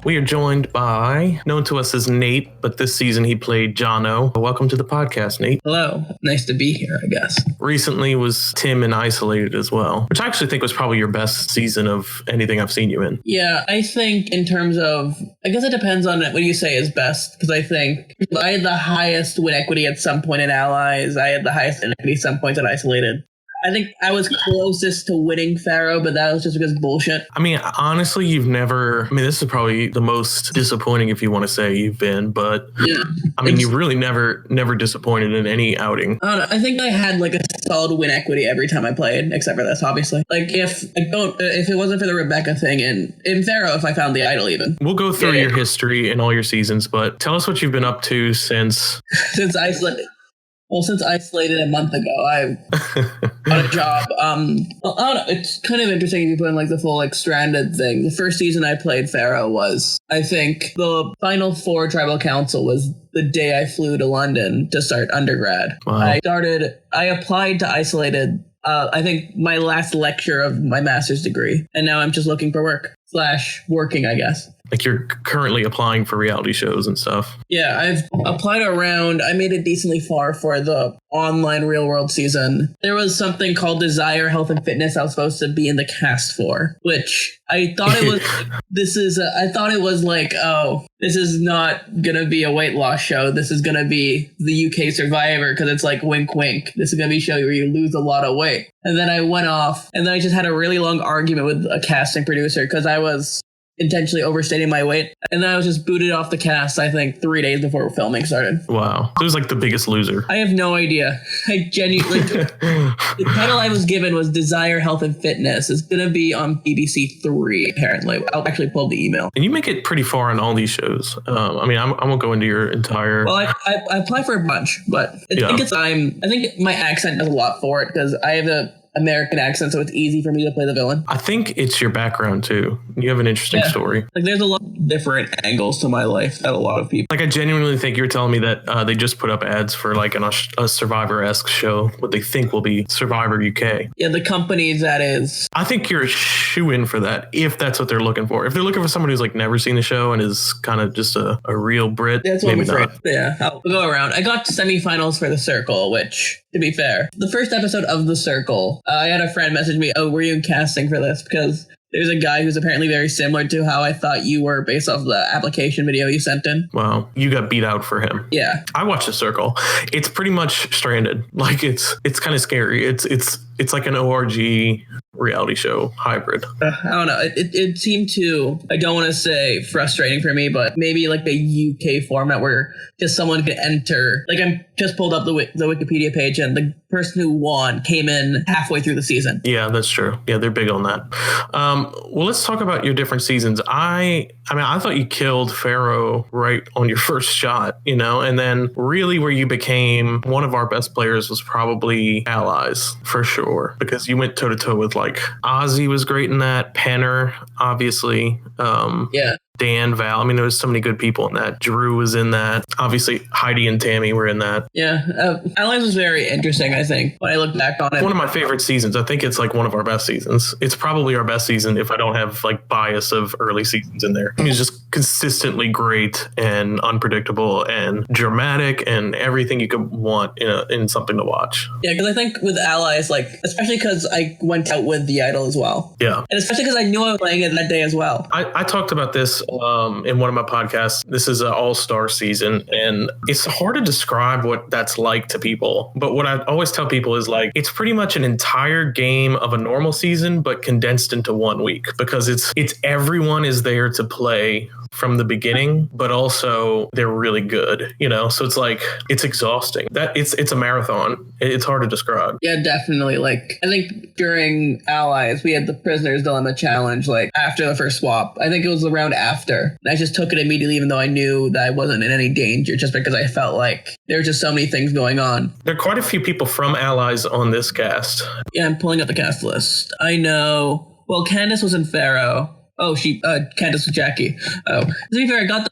We are joined by, known to us as Nate, but this season he played Johno. Welcome to the podcast, Nate. Hello. Nice to be here, I guess. Recently was Tim in Isolated as well, which I actually think was probably your best season of anything I've seen you in. Yeah, I think in terms of, I guess it depends on what you say is best, because I think I had the highest win equity at some point in Allies. I had the highest win equity at some points in Isolated. I think I was closest to winning Pharaoh, but that was just because bullshit. I mean, honestly, this is probably the most disappointing, if you want to say, you've been, but yeah. I mean, you really never disappointed in any outing. I don't know. I think I had like a solid win equity every time I played, except for this, obviously. Like if it wasn't for the Rebecca thing in Pharaoh, if I found the idol even. We'll go through your history and all your seasons, but tell us what you've been up to since Isolated. Well, since Isolated a month ago, I got a job. I don't know. It's kind of interesting if you put in like the full like stranded thing. The first season I played Pharaoh was, I think, the final 4 tribal council was the day I flew to London to start undergrad. Wow. I applied to Isolated, I think my last lecture of my master's degree, and now I'm just looking for working, I guess. Like you're currently applying for reality shows and stuff. Yeah, I've applied around. I made it decently far for the online real world season. There was something called Desire Health and Fitness I was supposed to be in the cast for, which I thought it was, I thought it was like, oh, this is not going to be a weight loss show. This is going to be the UK Survivor because it's like wink, wink. This is going to be a show where you lose a lot of weight. And then I went off and then I just had a really long argument with a casting producer because I was intentionally overstating my weight, and then I was just booted off the cast, I think 3 days before filming started. Wow. So it was like the biggest loser. I have no idea. I genuinely the title I was given was Desire Health and Fitness. It's gonna be on BBC 3 apparently. I'll actually pull the email. And you make it pretty far on all these shows. I mean, I won't go into your entire. Well, I apply for a bunch, but I think my accent does a lot for it because I have a American accent, so it's easy for me to play the villain. I think it's your background too. You have an interesting story. Like there's a lot of different angles to my life that a lot of people. Like I genuinely think you're telling me that they just put up ads for like a Survivor-esque show, what they think will be Survivor UK. Yeah, the company that is. I think you're a shoe-in for that if that's what they're looking for. If they're looking for someone who's like never seen the show and is kind of just a real Brit, that's what maybe I'm not. Yeah, I'll go around. I got to semifinals for The Circle, which, to be fair, the first episode of The Circle, I had a friend message me, oh, were you in casting for this? Because there's a guy who's apparently very similar to how I thought you were based off the application video you sent in. Wow. You got beat out for him. Yeah. I watched The Circle. It's pretty much stranded. Like it's kind of scary. It's like an ORG reality show hybrid. I don't know. It seemed to, I don't want to say frustrating for me, but maybe like the UK format where just someone could enter. Like I just pulled up the Wikipedia page and the person who won came in halfway through the season. Yeah, that's true. Yeah, they're big on that. Well, let's talk about your different seasons. I thought you killed Pharaoh right on your first shot, and then really where you became one of our best players was probably Allies for sure, because you went toe to toe with like Ozzy was great in that, Penner, obviously. Yeah. Dan, Val. I mean, there was so many good people in that. Drew was in that. Obviously, Heidi and Tammy were in that. Yeah. Allies was very interesting, I think, when I look back on it. One of my favorite seasons. I think it's like one of our best seasons. It's probably our best season if I don't have like bias of early seasons in there. It's just consistently great and unpredictable and dramatic and everything you could want in something to watch. Yeah, because I think with Allies, like, especially because I went out with the Idol as well. Yeah. And especially because I knew I was playing it that day as well. I talked about this in one of my podcasts. This is an all-star season, and it's hard to describe what that's like to people. But what I always tell people is like, it's pretty much an entire game of a normal season, but condensed into 1 week, because it's everyone is there to play from the beginning, but also they're really good, so it's like it's exhausting. That it's a marathon. It's hard to describe. Yeah, definitely. Like, I think during Allies we had the Prisoner's Dilemma challenge, like after the first swap. I think it was the round after. And I just took it immediately, even though I knew that I wasn't in any danger, just because I felt like there were just so many things going on. There are quite a few people from Allies on this cast. Yeah, I'm pulling up the cast list. I know. Well, Candace was in Pharaoh. Oh, Candace was Jackie. Oh, to be fair, I got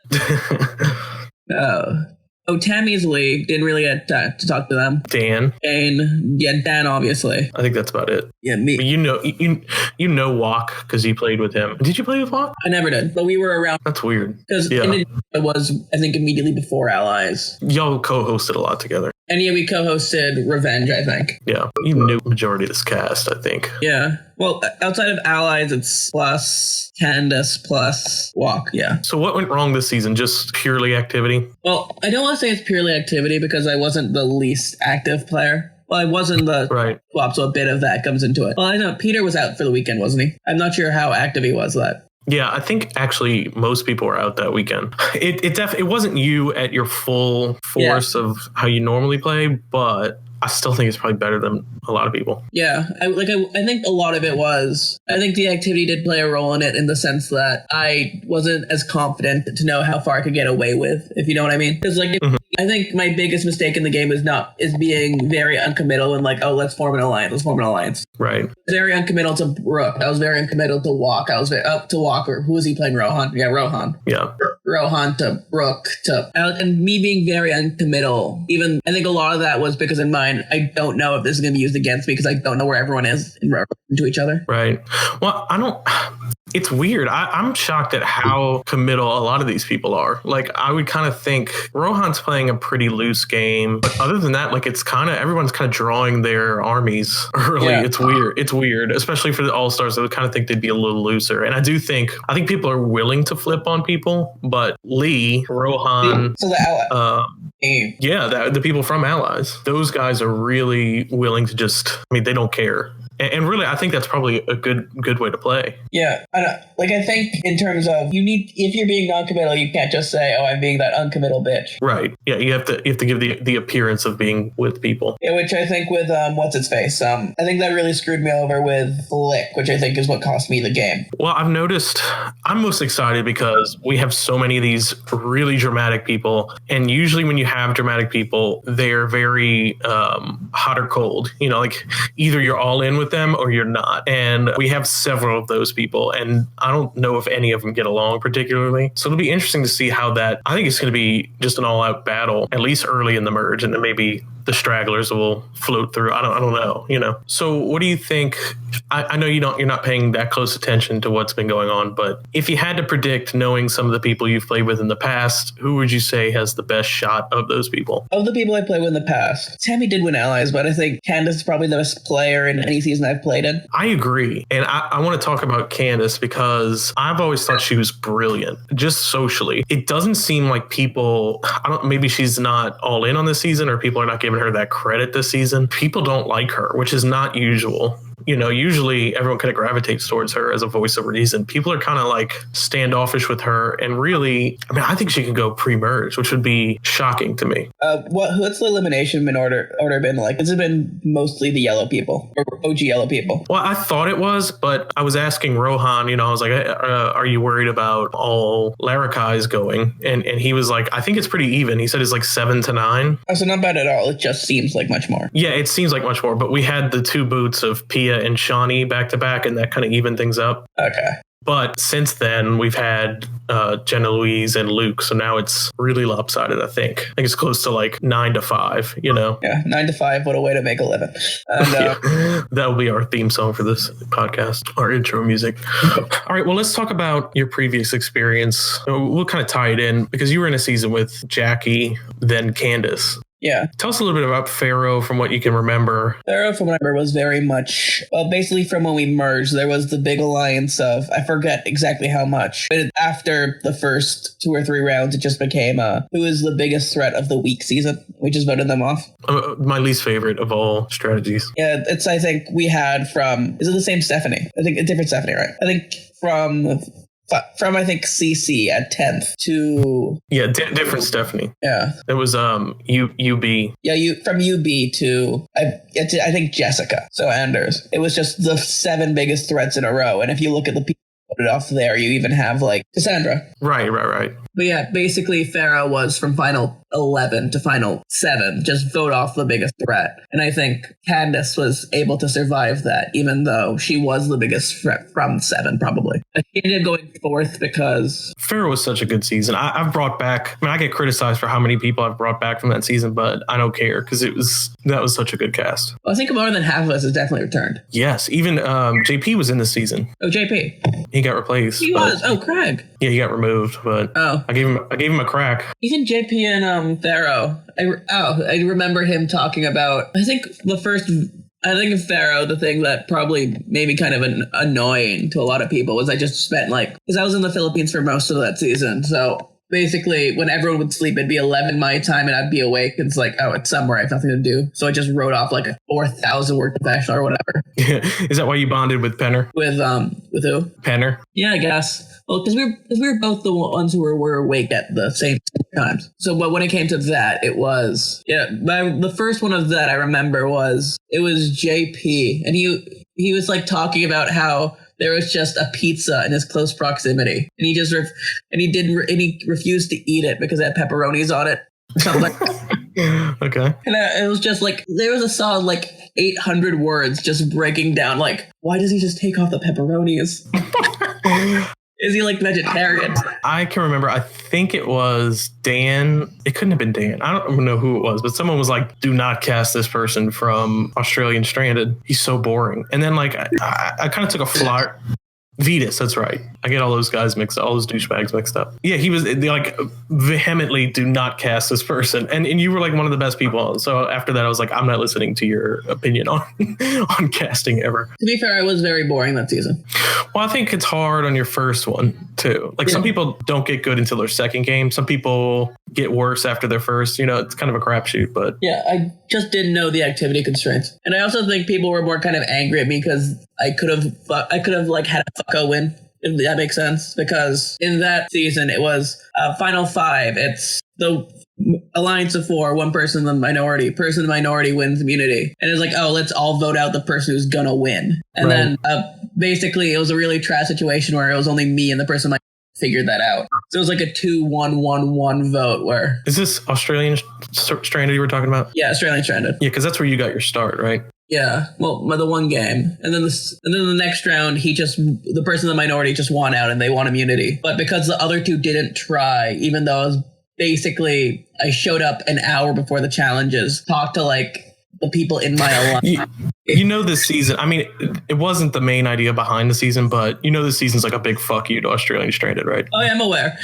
the... Tammy's Lee. Didn't really get to talk to them. Dan. Dan, obviously. I think that's about it. Yeah, me. But you know Wok because you played with him. Did you play with Wok? I never did, but we were around. That's weird. Because it was, I think, immediately before Allies. Y'all co-hosted a lot together. And yeah, we co-hosted Revenge, I think. Yeah, you knew majority of this cast, I think. Yeah. Well, outside of Allies, it's plus Candace plus Wok, yeah. So what went wrong this season? Just purely activity? Well, I don't want to say it's purely activity because I wasn't the least active player. Well, I wasn't the swap, so a bit of that comes into it. Well, I know Peter was out for the weekend, wasn't he? I'm not sure how active he was that. Yeah, I think actually most people were out that weekend. It wasn't you at your full force of how you normally play, but I still think it's probably better than a lot of people. Yeah, I think a lot of it was, I think the activity did play a role in it in the sense that I wasn't as confident to know how far I could get away with, if you know what I mean. Because I think my biggest mistake in the game is being very uncommittal and like, oh, let's form an alliance. Right. Very uncommittal to Rook. I was very uncommittal to Wok. I was up to Walker. Who was he playing? Rohan. Yeah, Rohan. Yeah. Rohan to Rook and me being very uncommittal. Even I think a lot of that was because in mind I don't know if this is going to be used against me because I don't know where everyone is in relation to each other. Right. Well, it's weird. I'm shocked at how committal a lot of these people are. Like, I would kind of think Rohan's playing a pretty loose game. But other than that, like, it's kind of everyone's kind of drawing their armies early. Yeah. It's weird. It's weird, especially for the All-Stars. I would kind of think they'd be a little looser. And I think people are willing to flip on people. But Lee, Rohan, so the the people from Allies, those guys are really willing to they don't care. And really, I think that's probably a good way to play. Yeah. I think in terms of if you're being non-committal, you can't just say, oh, I'm being that uncommittal bitch. Right. Yeah. You have to give the appearance of being with people. Yeah, which I think with what's its face. I think that really screwed me over with Lick, which I think is what cost me the game. Well, I've noticed I'm most excited because we have so many of these really dramatic people, and usually when you have dramatic people, they're very hot or cold. Like either you're all in with them or you're not, and we have several of those people, and I don't know if any of them get along particularly, so it'll be interesting to see how that. I think it's going to be just an all-out battle, at least early in the merge, and then maybe the stragglers will float through. I don't know. So what do you think? I know you're not paying that close attention to what's been going on, but if you had to predict, knowing some of the people you've played with in the past, who would you say has the best shot of those people? Of the people I played with in the past, Tammy did win Allies, but I think Candace is probably the best player in any season I've played in. I agree. And I want to talk about Candace because I've always thought she was brilliant, just socially. It doesn't seem like people, maybe she's not all in on this season, or people are not giving her that credit this season. People don't like her, which is not usual. Usually everyone kind of gravitates towards her as a voice of reason. People are kind of like standoffish with her. And really, I think she can go pre-merge, which would be shocking to me. What's the elimination order been like? Has it been mostly the yellow people or OG yellow people? Well, I thought it was, but I was asking Rohan, I was like, are you worried about all Larrakai's going? And he was like, I think it's pretty even. He said it's like 7-9. Oh, so not bad at all. It just seems like much more. Yeah, it seems like much more. But we had the two boots of Pia and Shawnee back to back, and that kind of evened things up. Okay. But since then, we've had Jenna Louise and Luke, so now it's really lopsided, I think. I think it's close to like 9-5, Yeah, 9-5, what a way to make a living. And, that'll be our theme song for this podcast, our intro music. All right, well, let's talk about your previous experience. We'll kind of tie it in, because you were in a season with Jackie, then Candace. Yeah. Tell us a little bit about Pharaoh from what you can remember. Pharaoh, from what I remember, was very much, basically from when we merged, there was the big alliance of, I forget exactly how much, but after the first 2 or 3 rounds, it just became, who is the biggest threat of the week season? We just voted them off. My least favorite of all strategies. Yeah, I think we had from, is it the same Stephanie? I think a different Stephanie, right? I think from from I think CC at 10th to different Stephanie. Yeah, it was UB. Yeah, from UB to I think Jessica. So Anders. It was just the 7 biggest threats in a row, and if you look at the people put it off there, you even have like Cassandra. Right. But yeah, basically Farah was from final 11 to final 7, just vote off the biggest threat. And I think Candace was able to survive that, even though she was the biggest threat from 7, probably. She ended up going 4th because... Farah was such a good season. I've brought back... I get criticized for how many people I've brought back from that season, but I don't care because that was such a good cast. Well, I think more than half of us has definitely returned. Yes, even JP was in this season. Oh, JP. He got replaced. He was. Oh, Craig. Yeah, he got removed, but I gave him a crack. Even JP and Pharaoh. I remember him talking about. I think of Pharaoh, the thing that probably made me kind of annoying to a lot of people was I just spent because I was in the Philippines for most of that season, so. Basically, when everyone would sleep, it'd be 11 my time, and I'd be awake. And it's like, oh, it's summer. I have nothing to do. So I just wrote off like a 4,000 word confession or whatever. Is that why you bonded with Penner? With who? Penner. Yeah, I guess. Well, because we were both the ones who were awake at the same times. So, but when it came to that, it was the first one of that I remember was JP, and he was like talking about how. There was just a pizza in his close proximity, and he refused to eat it because it had pepperonis on it. Something like that. Okay. And it was just like there was a solid 800 words just breaking down why does he just take off the pepperonis? Is he vegetarian? I can remember. I think it was Dan. It couldn't have been Dan. I don't know who it was, but someone was like, do not cast this person from Australian Stranded. He's so boring. And then I kind of took a flyer. Vetus, that's right. I get all those guys mixed up, all those douchebags mixed up. Yeah, he was vehemently do not cast this person. And you were one of the best people. So after that, I was like, I'm not listening to your opinion on casting ever. To be fair, I was very boring that season. Well, I think it's hard on your first one, too. Some people don't get good until their second game. Some people get worse after their first. It's kind of a crapshoot, but... Yeah, I just didn't know the activity constraints. And I also think people were more kind of angry at me because I could have had a fucko win, if that makes sense. Because in that season, it was Final 5. It's the Alliance of 4, one person in the minority. Person in the minority wins immunity. And it's let's all vote out the person who's gonna win. And then basically it was a really trash situation where it was only me and the person figured that out. So it was a 2-1-1-1 vote where... Is this Australian Stranded you were talking about? Yeah, Australian Stranded. Yeah, because that's where you got your start, right? Yeah, well, the one game. And then the next round, the person in the minority just won out and they won immunity. But because the other two didn't try, even though I showed up an hour before the challenges, talked to the people in my alliance. This season, I mean, it wasn't the main idea behind the season, but this season's a big fuck you to Australian Stranded, right? Oh, yeah, I'm aware.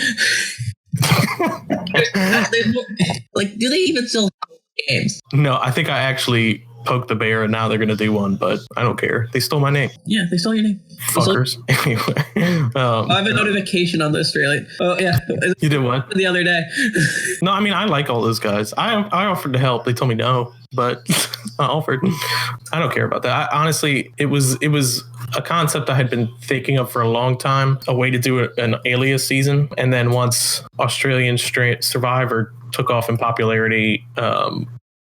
Do they even still have games? No, I think I actually poked the bear and now they're going to do one, but I don't care. They stole my name. Yeah, they stole your name. Fuckers. Anyway. I have a notification on the Australian. Oh, yeah. You did what? The other day. No, I mean, I like all those guys. I offered to help. They told me no, but I offered. I don't care about that. Honestly, it was a concept I had been thinking of for a long time, a way to do an Alias season. And then once Australian Survivor took off in popularity,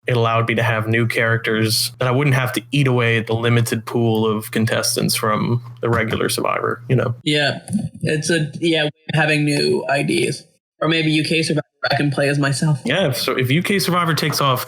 it allowed me to have new characters that I wouldn't have to eat away at the limited pool of contestants from the regular Survivor, Yeah, it's having new IDs. Or maybe UK Survivor I can play as myself. Yeah, so if UK Survivor takes off,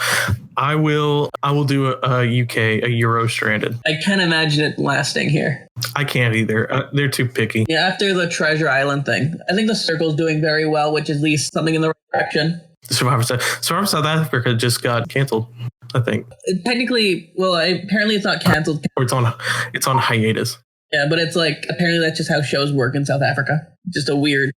I will do a Euro Stranded. I can't imagine it lasting here. I can't either. They're too picky. Yeah, after the Treasure Island thing, I think the Circle's doing very well, which is at least something in the right direction. Survivor South Africa just got canceled, I think. Technically, apparently it's not canceled. Or it's on hiatus. Yeah, but it's apparently that's just how shows work in South Africa. Just a weird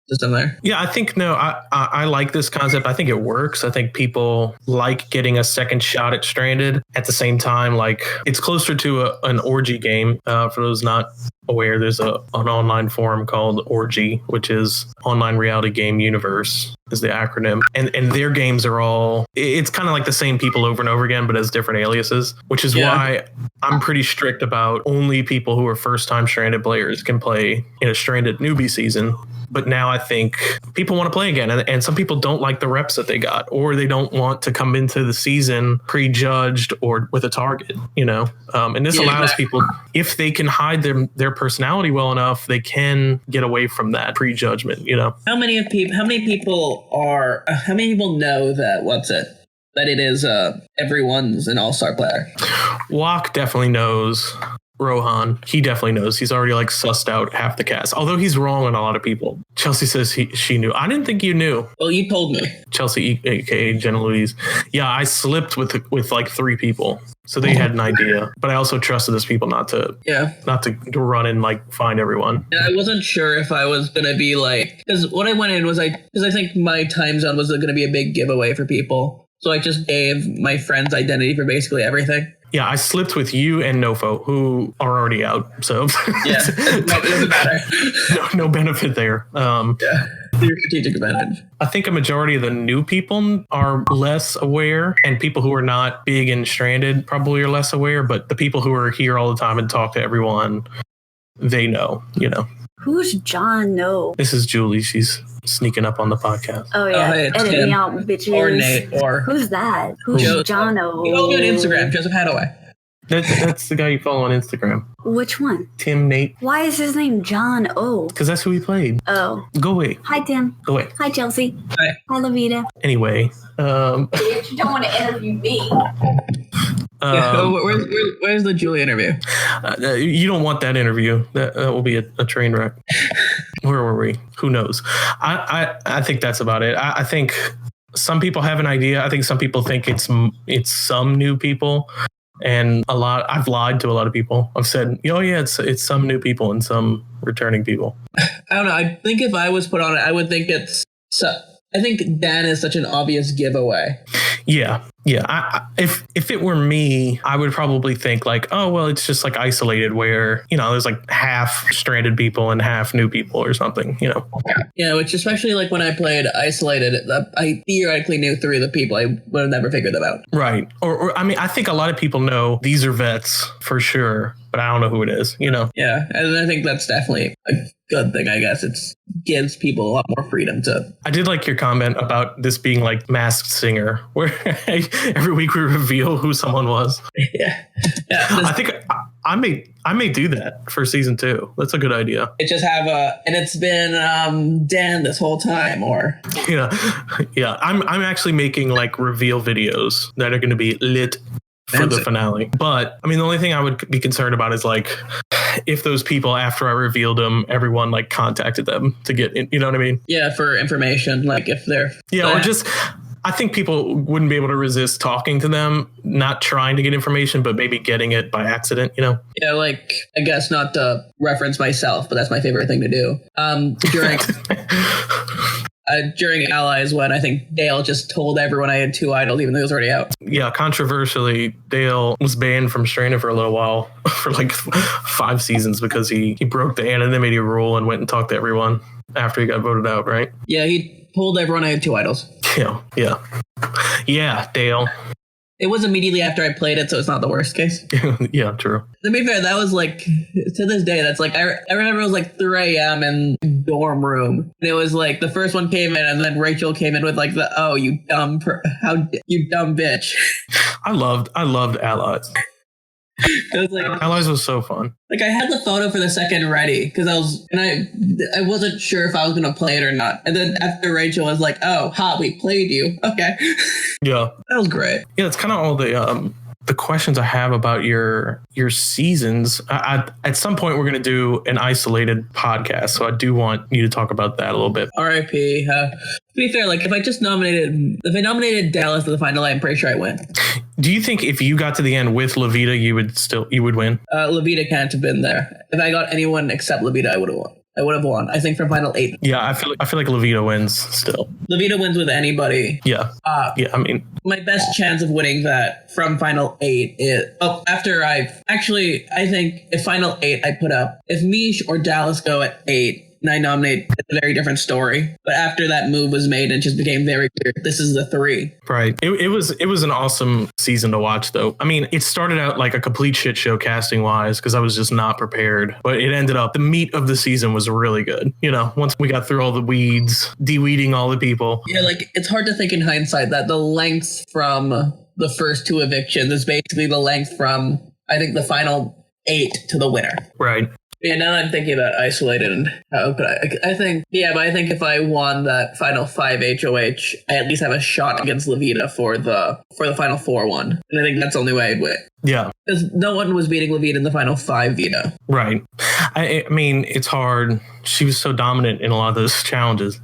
system there. Yeah, I think I like this concept. I think it works. I think people like getting a second shot at Stranded. At the same time, it's closer to an orgy game for those not aware, there's an online forum called Orgy, which is Online Reality Game Universe is the acronym. And their games are all, it's kind of like the same people over and over again, but as different aliases, which is why I'm pretty strict about only people who are first-time Stranded players can play in a Stranded newbie season. But now I think people want to play again. And some people don't like the reps that they got, or they don't want to come into the season prejudged or with a target, you know? And this allows people, if they can hide their personality well enough, they can get away from that prejudgment, you know? How many people know that, that it is everyone's an all-star player? Wok definitely knows. Rohan, he definitely knows. He's already like sussed out half the cast, although he's wrong on a lot of people. Chelsea says she knew. I didn't think you knew. Well, you told me. Chelsea, aka Jenna Louise. Yeah, I slipped with like 3 people, so they had an idea. But I also trusted those people not to run and like find everyone. Yeah, I wasn't sure if I was gonna be like, because what I went in was because I think my time zone was gonna be a big giveaway for people, so I just gave my friend's identity for basically everything. Yeah, I slipped with you and Nofo, who are already out. So yeah, it doesn't matter. No benefit there. Yeah, your strategic advantage. I think a majority of the new people are less aware, and people who are not big and Stranded probably are less aware. But the people who are here all the time and talk to everyone, they know, you know. Who's Johno? This is Julie. She's sneaking up on the podcast. Oh, yeah. Edit me out, bitches. Or Nate. Or who's that? Who's Johno? You follow me on Instagram, Joseph Hadaway. That's the guy you follow on Instagram. Which one? Tim Nate. Why is his name John O? Because that's who he played. Oh. Go away. Hi, Tim. Go away. Hi, Chelsea. Hi. Hi, Lavita. Anyway. You don't want to interview me. Where's the Julie interview? You don't want that interview. That will be a train wreck. Where were we? Who knows? I think that's about it. I think some people have an idea. I think some people think it's some new people, and I've lied to a lot of people. I've said, oh yeah, it's some new people and some returning people. I don't know. I think if I was put on it, I would think I think Dan is such an obvious giveaway. Yeah. If it were me, I would probably think like, oh, well, it's just like isolated where, you know, there's like half Stranded people and half new people or something, you know? Yeah, which especially like when I played Isolated, I theoretically knew 3 of the people. I would have never figured them out. Right. Or I mean, I think a lot of people know these are vets for sure, but I don't know who it is, you know? Yeah, and I think that's definitely a good thing, I guess. It gives people a lot more freedom to... I did like your comment about this being like Masked Singer, where every week we reveal who someone was. Yeah. I think I may do that for season 2. That's a good idea. It just have and it's been Dan this whole time, or... Yeah. I'm actually making like reveal videos that are going to be lit for the finale. But I mean, the only thing I would be concerned about is like if those people, after I revealed them, everyone like contacted them to get in, you know what I mean? Yeah, for information, like if they're... Yeah, or just... I think people wouldn't be able to resist talking to them, not trying to get information, but maybe getting it by accident, you know? Yeah, like, I guess not to reference myself, but that's my favorite thing to do. During Allies, when I think Dale just told everyone I had 2 idols, even though it was already out. Yeah, controversially, Dale was banned from Stranded for a little while, for like 5 seasons, because he broke the anonymity rule and went and talked to everyone after he got voted out, right? Yeah, he told everyone I had 2 idols. Yeah, Dale. It was immediately after I played it, so it's not the worst case. Yeah, true. To be fair, that was like, to this day, that's like, I remember it was like 3 a.m. in dorm room. And it was like, the first one came in, and then Rachel came in with like you dumb bitch. I loved Allies. It was like, Allies was so fun. Like, I had the photo for the second ready because I wasn't sure if I was gonna play it or not. And then after Rachel was like, "Oh, we played you." Okay. Yeah, that was great. Yeah, it's kind of all the questions I have about your seasons. At some point, we're gonna do an isolated podcast, so I do want you to talk about that a little bit. R.I.P. To be fair, like if I nominated Dallas to the final, I'm pretty sure I win. Do you think if you got to the end with Levita, you would win? Levita can't have been there. If I got anyone except Levita, I would have won. I would have won. I think from Final 8. Yeah, I feel like Levita wins still. Levita wins with anybody. Yeah. Yeah, I mean, my best chance of winning that from Final 8 is I think if Final 8 I put up, if Mish or Dallas go at 8 and I nominate, it's a very different story. But after that move was made, it just became very clear this is the 3. right. It was an awesome season to watch, though. I mean, it started out like a complete shit show casting wise because I was just not prepared. But it ended up, the meat of the season was really good. You know, once we got through all the weeds, de-weeding all the people. Yeah, like it's hard to think in hindsight that the length from the first 2 evictions is basically the length from, I think, the final 8 to the winner. Right. Yeah, now that I'm thinking about isolated and how could I think if I won that final 5 HOH, I at least have a shot against Levita for the final 4 one. And I think that's the only way I'd win. Yeah. Because no one was beating Levita in the final 5 veto. Right. I mean, it's hard. She was so dominant in a lot of those challenges,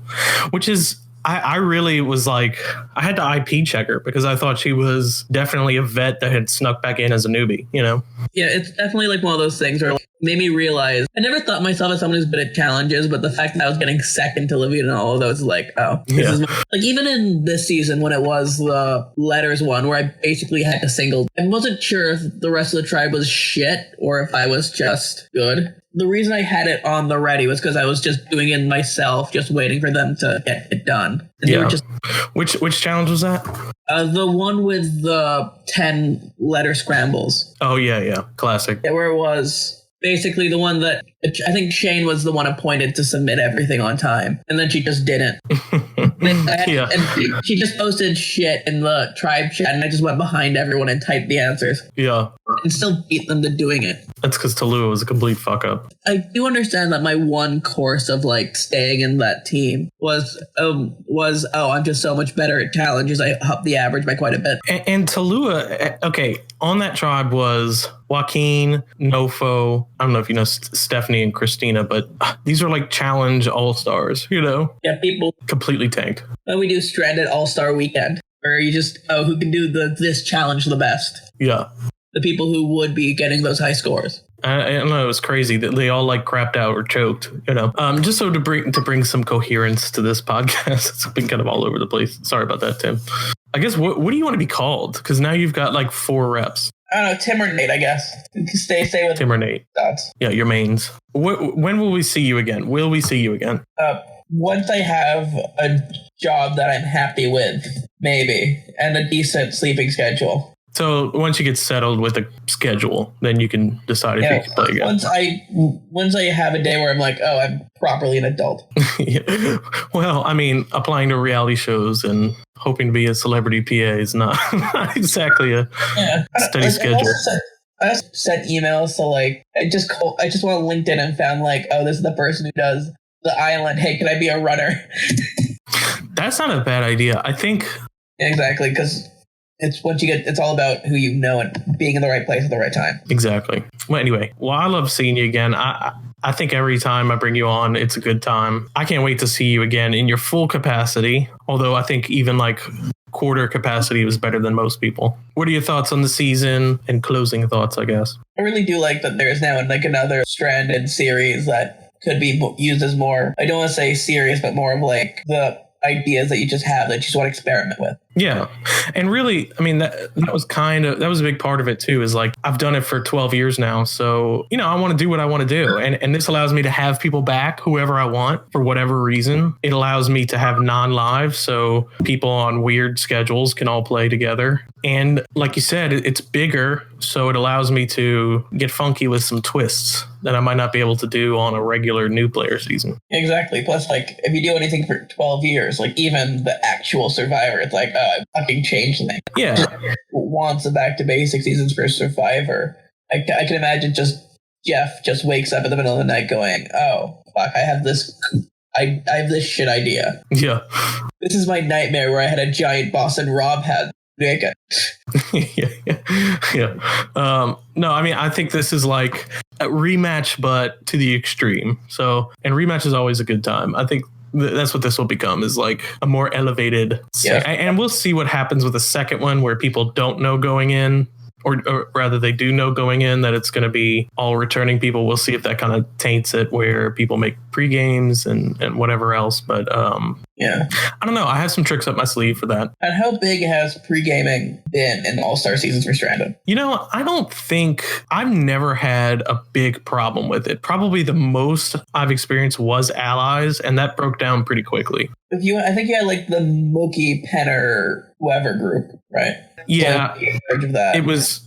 which is, I really was like, I had to IP check her because I thought she was definitely a vet that had snuck back in as a newbie, you know? Yeah, it's definitely like one of those things where made me realize I never thought myself as someone who's good at challenges, but the fact that I was getting second to Levita and all of those is like, this is like even in this season when it was the letters one where I basically had to single, I wasn't sure if the rest of the tribe was shit or if I was just good. The reason I had it on the ready was because I was just doing it myself, just waiting for them to get it done. And they were just, which challenge was that? The one with the 10 letter scrambles. Oh, yeah. Classic. Yeah, where it was basically the one that I think Shane was the one appointed to submit everything on time. And then she just didn't. And she just posted shit in the tribe chat and I just went behind everyone and typed the answers. Yeah. And still beat them to doing it. That's because Tallulah was a complete fuck up. I do understand that my one course of like staying in that team was I'm just so much better at challenges. I upped the average by quite a bit. And Tallulah, okay, on that tribe was Joaquin, Nofo. I don't know if you know Stephanie and Christina, but these are like challenge all-stars, you know? Yeah, people completely tanked. When we do Stranded All-Star Weekend, where you just, who can do this challenge the best? Yeah. The people who would be getting those high scores. I don't know. It was crazy that they all like crapped out or choked, you know. Just so to bring some coherence to this podcast, it's been kind of all over the place. Sorry about that, Tim. I guess what do you want to be called? Because now you've got like 4 reps. I don't know, Tim or Nate, I guess. Stay with Tim or Nate. Thoughts. Yeah, your mains. When will we see you again? Will we see you again? Once I have a job that I'm happy with, maybe, and a decent sleeping schedule. So once you get settled with a schedule, then you can decide if you can play again. Once I have a day where I'm like, I'm properly an adult. Yeah. Well, I mean, applying to reality shows and hoping to be a celebrity PA is not exactly a steady schedule. I also sent emails to like, I just went on LinkedIn and found like, this is the person who does the island. Hey, can I be a runner? That's not a bad idea. I think. Exactly, because it's all about who you know and being in the right place at the right time. Exactly. Well, anyway, I love seeing you again. I think every time I bring you on, it's a good time. I can't wait to see you again in your full capacity. Although I think even like quarter capacity was better than most people. What are your thoughts on the season and closing thoughts, I guess? I really do like that there's now like another Stranded series that could be used as more, I don't want to say serious, but more of like the ideas that you just have that you just want to experiment with. Yeah. And really, I mean, that was a big part of it too, is like, I've done it for 12 years now. So, you know, I want to do what I want to do. And this allows me to have people back, whoever I want, for whatever reason. It allows me to have non-live. So people on weird schedules can all play together. And like you said, it's bigger. So it allows me to get funky with some twists that I might not be able to do on a regular new player season. Exactly. Plus, like, if you do anything for 12 years, like even the actual Survivor, it's like, I fucking changed things. Yeah. Wants a back to basic seasons for Survivor. I can imagine Jeff just wakes up in the middle of the night going, oh, fuck, I have this shit idea. Yeah. This is my nightmare where I had a giant boss and Rob had yeah. No, I mean, I think this is like a rematch, but to the extreme. So, and rematch is always a good time. I think that's what this will become, is like a more elevated. Yeah. And we'll see what happens with the second one where people don't know going in, or rather they do know going in that it's going to be all returning people. We'll see if that kind of taints it, where people make pre-games and whatever else. But Yeah. I don't know. I have some tricks up my sleeve for that. And how big has pre-gaming been in All-Star seasons for Stranded? I've never had a big problem with it. Probably the most I've experienced was allies, and that broke down pretty quickly. I think you had like the Mookie Penner whoever group, right? Yeah, So, in charge of that. it was.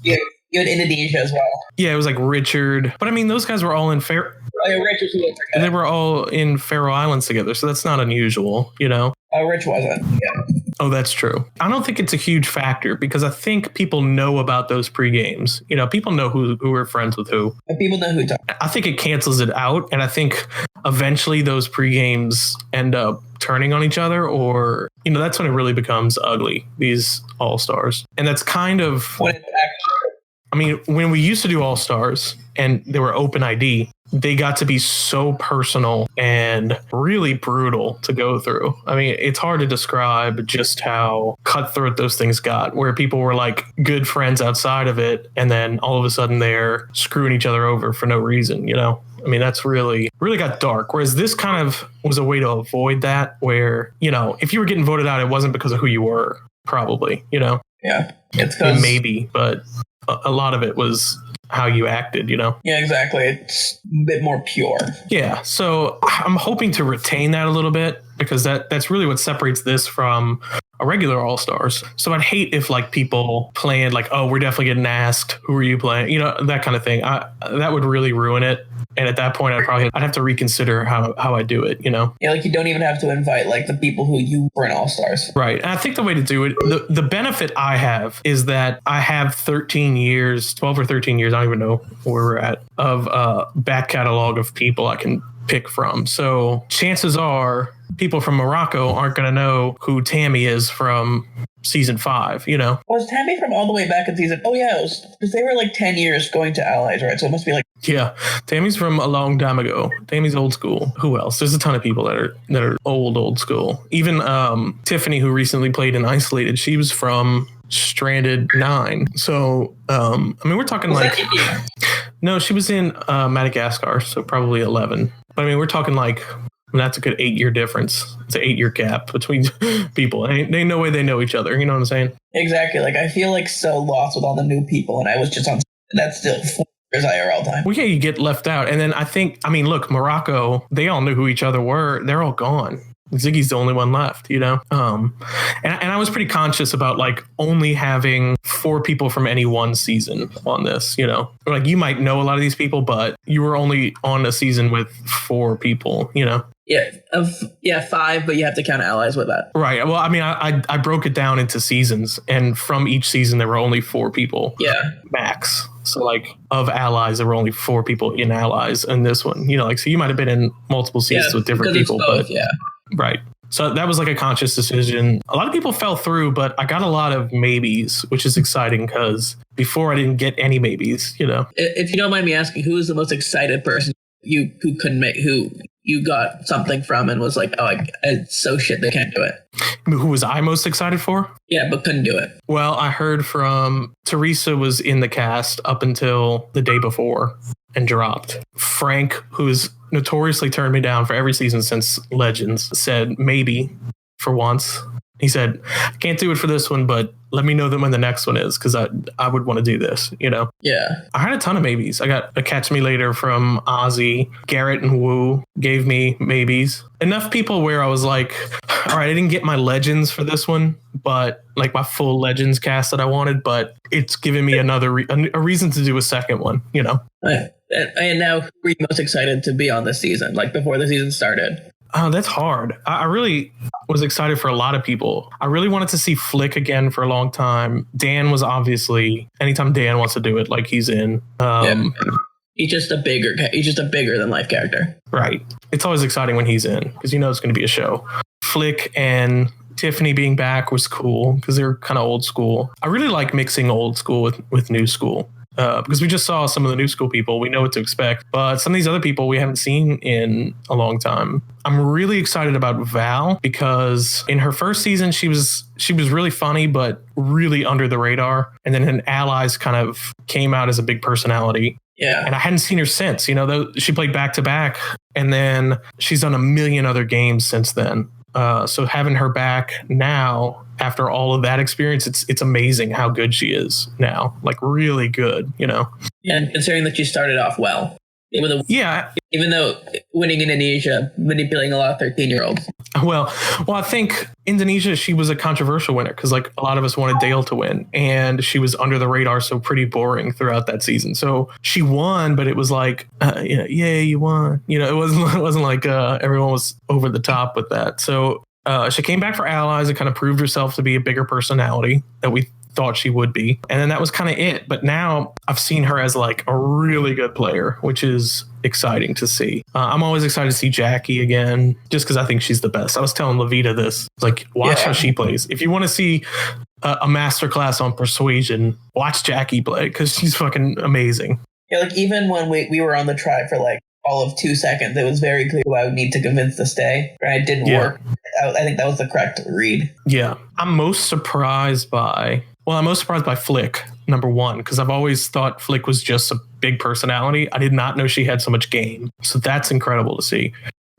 You had Indonesia as well. Yeah, it was like Richard. But I mean, those guys were all in Richard's They were all in Faroe Islands together, so that's not unusual, you know? Rich wasn't. Yeah. Oh, that's true. I don't think it's a huge factor because I think people know about those pre-games. You know, people know who are friends with who. And people know who to. I think it cancels it out, and I think eventually those pre-games end up turning on each other, or, you know, that's when it really becomes ugly, these All-Stars. And that's kind of... When it's actually... I mean, when we used to do All-Stars and they were open ID, they got to be so personal and really brutal to go through. I mean, it's hard to describe just how cutthroat those things got, where people were like good friends outside of it, and then all of a sudden they're screwing each other over for no reason, you know? I mean, that's really got dark. Whereas this kind of was a way to avoid that, where, you know, if you were getting voted out, it wasn't because of who you were, probably, you know? Yeah. It's because... Maybe, but a lot of it was how you acted, you know? Yeah, exactly. It's a bit more pure. Yeah. So I'm hoping to retain that a little bit, because that's really what separates this from a regular All-Stars. So I'd hate if like people planned like, oh, we're definitely getting asked, who are you playing? You know, that kind of thing. That would really ruin it. And at that point, I'd have to reconsider how I do it, you know? Yeah, like you don't even have to invite like the people who you were in All-Stars. Right. And I think the way to do it, the benefit I have is that I have 12 or 13 years, I don't even know where we're at, of back catalog of people I can pick from. So chances are people from Morocco aren't going to know who Tammy is from season 5, you know? Was Tammy from all the way back in season? Oh yeah, it was because they were like 10 years going to Allies, right? So it must be like... Yeah, Tammy's from a long time ago. Tammy's old school. Who else? There's a ton of people that are old school. Even Tiffany, who recently played in Isolated, she was from Stranded 9. So I mean, we're talking was like... No, she was in Madagascar, so probably 11. But I mean, we're talking like... that's a good 8-year difference. It's an 8-year gap between people. They no way they know each other. You know what I'm saying? Exactly. Like, I feel like so lost with all the new people, and I was just on... That's still 4 years IRL time. Well, yeah, you get left out. And then I mean, look, Morocco, they all knew who each other were. They're all gone. Ziggy's the only one left, you know? And I was pretty conscious about like only having 4 people from any one season on this, you know? Like, you might know a lot of these people, but you were only on a season with 4 people, you know? Yeah, 5, but you have to count Allies with that. Right. Well, I mean, I broke it down into seasons, and from each season there were only 4 people. Yeah. Max. So like of Allies, there were only 4 people in Allies in this one. You know, like, so you might have been in multiple seasons with different people. Both, yeah. Right. So that was like a conscious decision. A lot of people fell through, but I got a lot of maybes, which is exciting because before I didn't get any maybes, you know. If you don't mind me asking, who is the most excited person who you got something from and was like, oh, it's so shit they can't do it? Who was I most excited for? Yeah, but couldn't do it. Well, I heard from Teresa was in the cast up until the day before and dropped. Frank, who's notoriously turned me down for every season since Legends, said maybe for once. He said, I can't do it for this one, but let me know when the next one is, because I would want to do this, you know? Yeah. I had a ton of maybes. I got a Catch Me Later from Ozzy. Garrett and Wu gave me maybes. Enough people where I was like, all right, I didn't get my Legends for this one, but like my full Legends cast that I wanted, but it's given me another a reason to do a second one, you know? Right. And now, who are you most excited to be on this season, like before the season started? Oh, that's hard. I really was excited for a lot of people. I really wanted to see Flick again for a long time. Dan was obviously, anytime Dan wants to do it, like he's in. Yeah. He's just a bigger than life character. Right. It's always exciting when he's in because you know it's going to be a show. Flick and Tiffany being back was cool because they're kind of old school. I really like mixing old school with new school. Because we just saw some of the new school people. We know what to expect. But some of these other people we haven't seen in a long time. I'm really excited about Val because in her first season, she was really funny, but really under the radar. And then in Allies kind of came out as a big personality. Yeah. And I hadn't seen her since, you know, she played back to back And then she's done a million other games since then. So having her back now after all of that experience, it's amazing how good she is now. Like really good, you know. And considering that she started off well. Even though winning Indonesia, manipulating a lot of 13-year-olds. Well, I think Indonesia, she was a controversial winner because like a lot of us wanted Dale to win, and she was under the radar, so pretty boring throughout that season. So she won, but it was like, yay, you won. You know, it wasn't like everyone was over the top with that. So she came back for Allies and kind of proved herself to be a bigger personality that we thought she would be. And then that was kind of it. But now I've seen her as like a really good player, which is exciting to see. I'm always excited to see Jackie again, just because I think she's the best. I was telling Levita this, like, watch how she plays. If you want to see a masterclass on persuasion, watch Jackie play because she's fucking amazing. Yeah, like even when we were on the tribe for like all of 2 seconds, it was very clear who I would need to convince to stay. Right? It didn't work. I think that was the correct read. Yeah. I'm most surprised by Flick, number one, because I've always thought Flick was just a big personality. I did not know she had so much game. So that's incredible to see.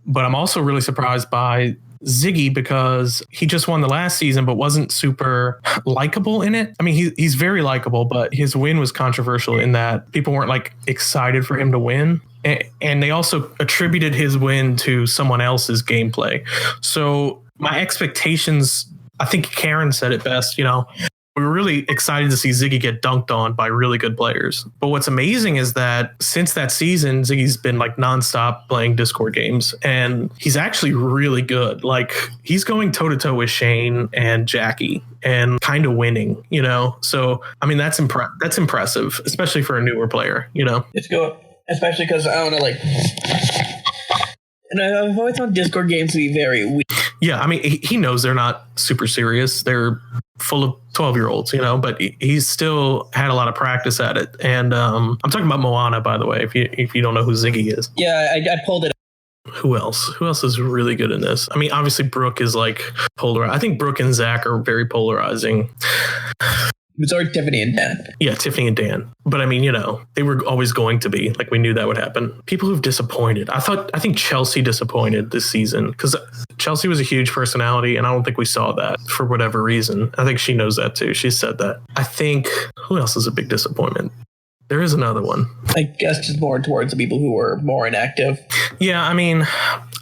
But I'm also really surprised by Ziggy because he just won the last season, but wasn't super likable in it. I mean, he's very likable, but his win was controversial in that people weren't like excited for him to win. And they also attributed his win to someone else's gameplay. So my expectations, I think Karen said it best, you know, we were really excited to see Ziggy get dunked on by really good players. But what's amazing is that since that season, Ziggy's been like nonstop playing Discord games, and he's actually really good. Like he's going toe to toe with Shane and Jackie and kind of winning, you know? So, I mean, that's impressive, especially for a newer player, you know? It's good, especially because I don't know, like, and I've always found Discord games to be very weak. Yeah, I mean, he knows they're not super serious. They're full of 12-year-olds, you know, but he's still had a lot of practice at it. And I'm talking about Moana, by the way, if you don't know who Ziggy is. Yeah, I pulled it. Who else? Who else is really good in this? I mean, obviously Brooke is like polar. I think Brooke and Zach are very polarizing. It's already Tiffany and Dan. Yeah, Tiffany and Dan. But I mean, you know, they were always going to be. Like, we knew that would happen. People who've disappointed. I think Chelsea disappointed this season because Chelsea was a huge personality, and I don't think we saw that for whatever reason. I think she knows that too. She said that. I think, who else is a big disappointment? There is another one. I guess just more towards the people who were more inactive. Yeah, I mean,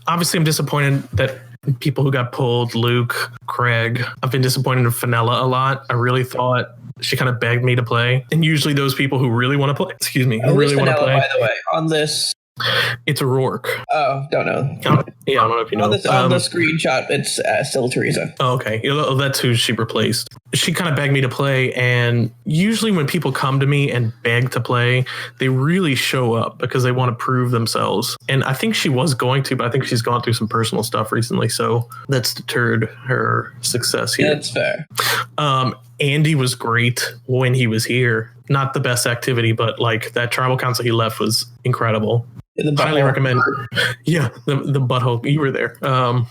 obviously I'm disappointed that people who got pulled, Luke, Craig. I've been disappointed in Fenella a lot. I really thought she kind of begged me to play. And usually those people who really want to play, who really want to play. By the way, on this. It's a Rourke. Oh, don't know. I don't know if you know. On the screenshot, it's still Teresa. Oh, okay. That's who she replaced. She kind of begged me to play, and usually when people come to me and beg to play, they really show up because they want to prove themselves. And I think she was going to, but I think she's gone through some personal stuff recently, so that's deterred her success here. That's fair. Andy was great when he was here. Not the best activity, but like that tribal council he left was incredible. Highly recommend. Yeah, the butthole. You were there. Yeah.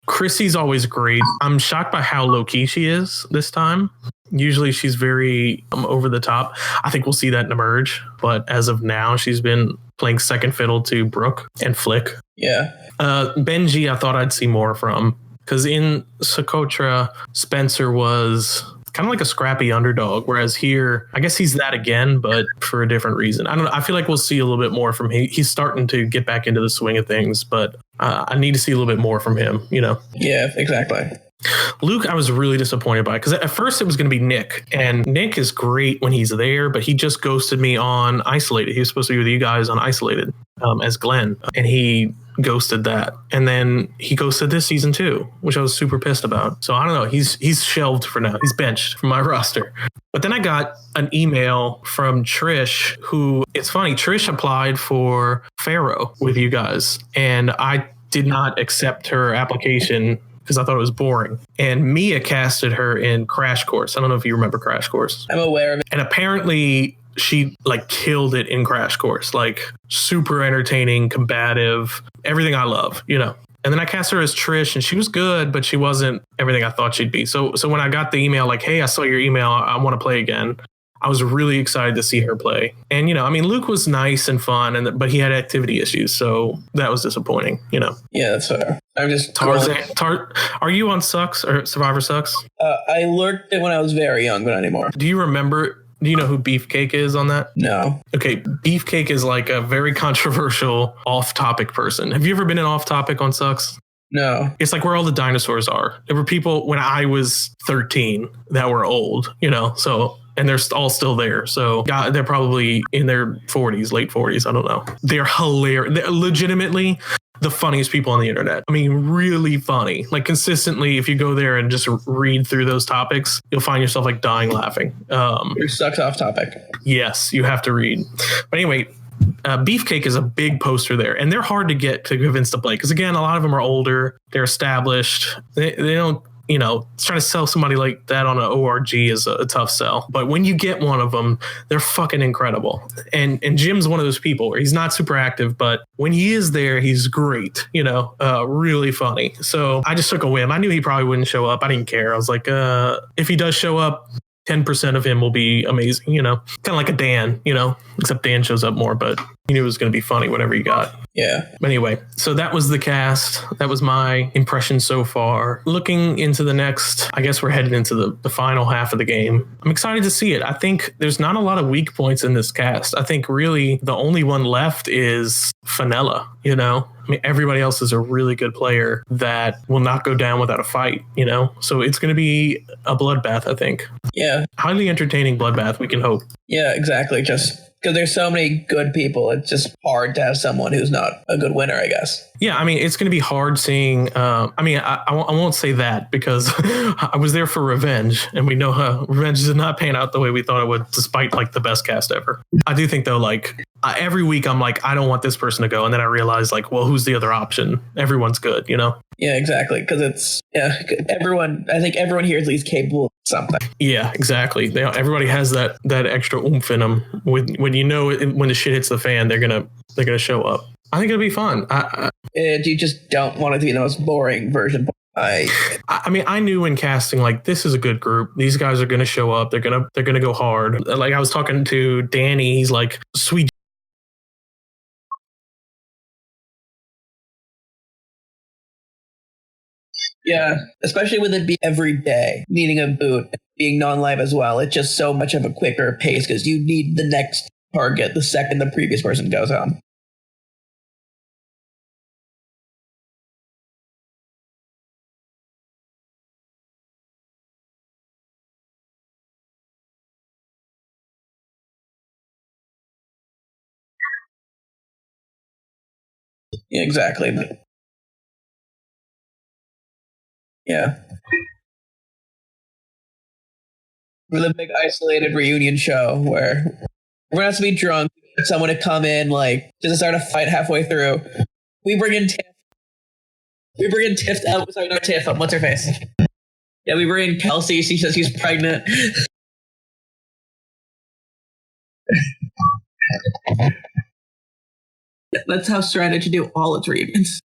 Chrissy's always great. I'm shocked by how low key she is this time. Usually she's very over the top. I think we'll see that in Emerge, but as of now, she's been playing second fiddle to Brooke and Flick. Yeah. Benji, I thought I'd see more from because in Socotra, Spencer was kind of like a scrappy underdog, whereas here, I guess he's that again, but for a different reason. I don't know. I feel like we'll see a little bit more from him. He's starting to get back into the swing of things, but I need to see a little bit more from him, you know? Yeah, exactly. Luke, I was really disappointed by because at first it was going to be Nick, and Nick is great when he's there, but he just ghosted me on Isolated. He was supposed to be with you guys on Isolated as Glenn, and he ghosted that, and then he ghosted this season too, which I was super pissed about. So I don't know. He's shelved for now. He's benched from my roster. But then I got an email from Trish, who, it's funny, Trish applied for Pharaoh with you guys, and I did not accept her application because I thought it was boring. And Mia casted her in Crash Course. I don't know if you remember Crash Course. I'm aware of it. And apparently she like killed it in Crash Course, like super entertaining, combative, everything I love, you know. And then I cast her as Trish, and she was good, but she wasn't everything I thought she'd be. So when I got the email like, hey, I saw your email, I want to play again, I was really excited to see her play. And, I mean, Luke was nice and fun, but he had activity issues. So that was disappointing, Yeah, that's fair. I'm just Are you on Sucks or Survivor Sucks? I lurked it when I was very young, but not anymore. Do you remember? Do you know who Beefcake is on that? No. Okay, Beefcake is like a very controversial off-topic person. Have you ever been an off-topic on Sucks? No. It's like where all the dinosaurs are. There were people when I was 13 that were old, so, and they're all still there. So they're probably in their 40s, late 40s. I don't know. They're hilarious. They're legitimately the funniest people on the internet. I mean, really funny. Like consistently, if you go there and just read through those topics, you'll find yourself like dying laughing. Your Sucks off topic. Yes, you have to read. But anyway, Beefcake is a big poster there, and they're hard to get to convince to play because again, a lot of them are older, they're established, they don't. Trying to sell somebody like that on an ORG is a tough sell. But when you get one of them, they're fucking incredible. And Jim's one of those people where he's not super active, but when he is there, he's great, really funny. So I just took a whim. I knew he probably wouldn't show up. I didn't care. I was like, if he does show up, 10% of him will be amazing, kind of like a Dan, except Dan shows up more, but you knew it was going to be funny, whatever you got. Yeah. But anyway, so that was the cast. That was my impression so far. Looking into the next, I guess we're headed into the final half of the game. I'm excited to see it. I think there's not a lot of weak points in this cast. I think really the only one left is Fenella, I mean, everybody else is a really good player that will not go down without a fight, So it's going to be a bloodbath, I think. Yeah. Highly entertaining bloodbath, we can hope. Yeah, exactly. Just because there's so many good people, it's just hard to have someone who's not a good winner, I guess. Yeah, I mean, it's going to be hard seeing. I won't say that because I was there for Revenge, and we know Revenge did not pan out the way we thought it would, despite like the best cast ever. I do think though, like every week I'm like, I don't want this person to go, and then I realize like, well, who's the other option? Everyone's good, Yeah, exactly. Because everyone. I think everyone here is at least capable of something. Yeah, exactly. Everybody has that extra oomph in them. When when the shit hits the fan, they're gonna show up. I think it'll be fun. You just don't want it to be the most boring version. I mean, I knew in casting, like, this is a good group. These guys are going to show up. They're going to go hard. Like I was talking to Danny. He's like, sweet. Yeah, especially with it being every day, needing a boot, being non-live as well. It's just so much of a quicker pace because you need the next target the second the previous person goes on. Yeah, exactly. Yeah. For the big isolated reunion show where everyone has to be drunk, someone to come in, like, just start a fight halfway through. We bring in Tiff. Sorry, not Tiff. What's her face? Yeah, we bring in Kelsey. She says she's pregnant. That's how Strategy do all its reunions.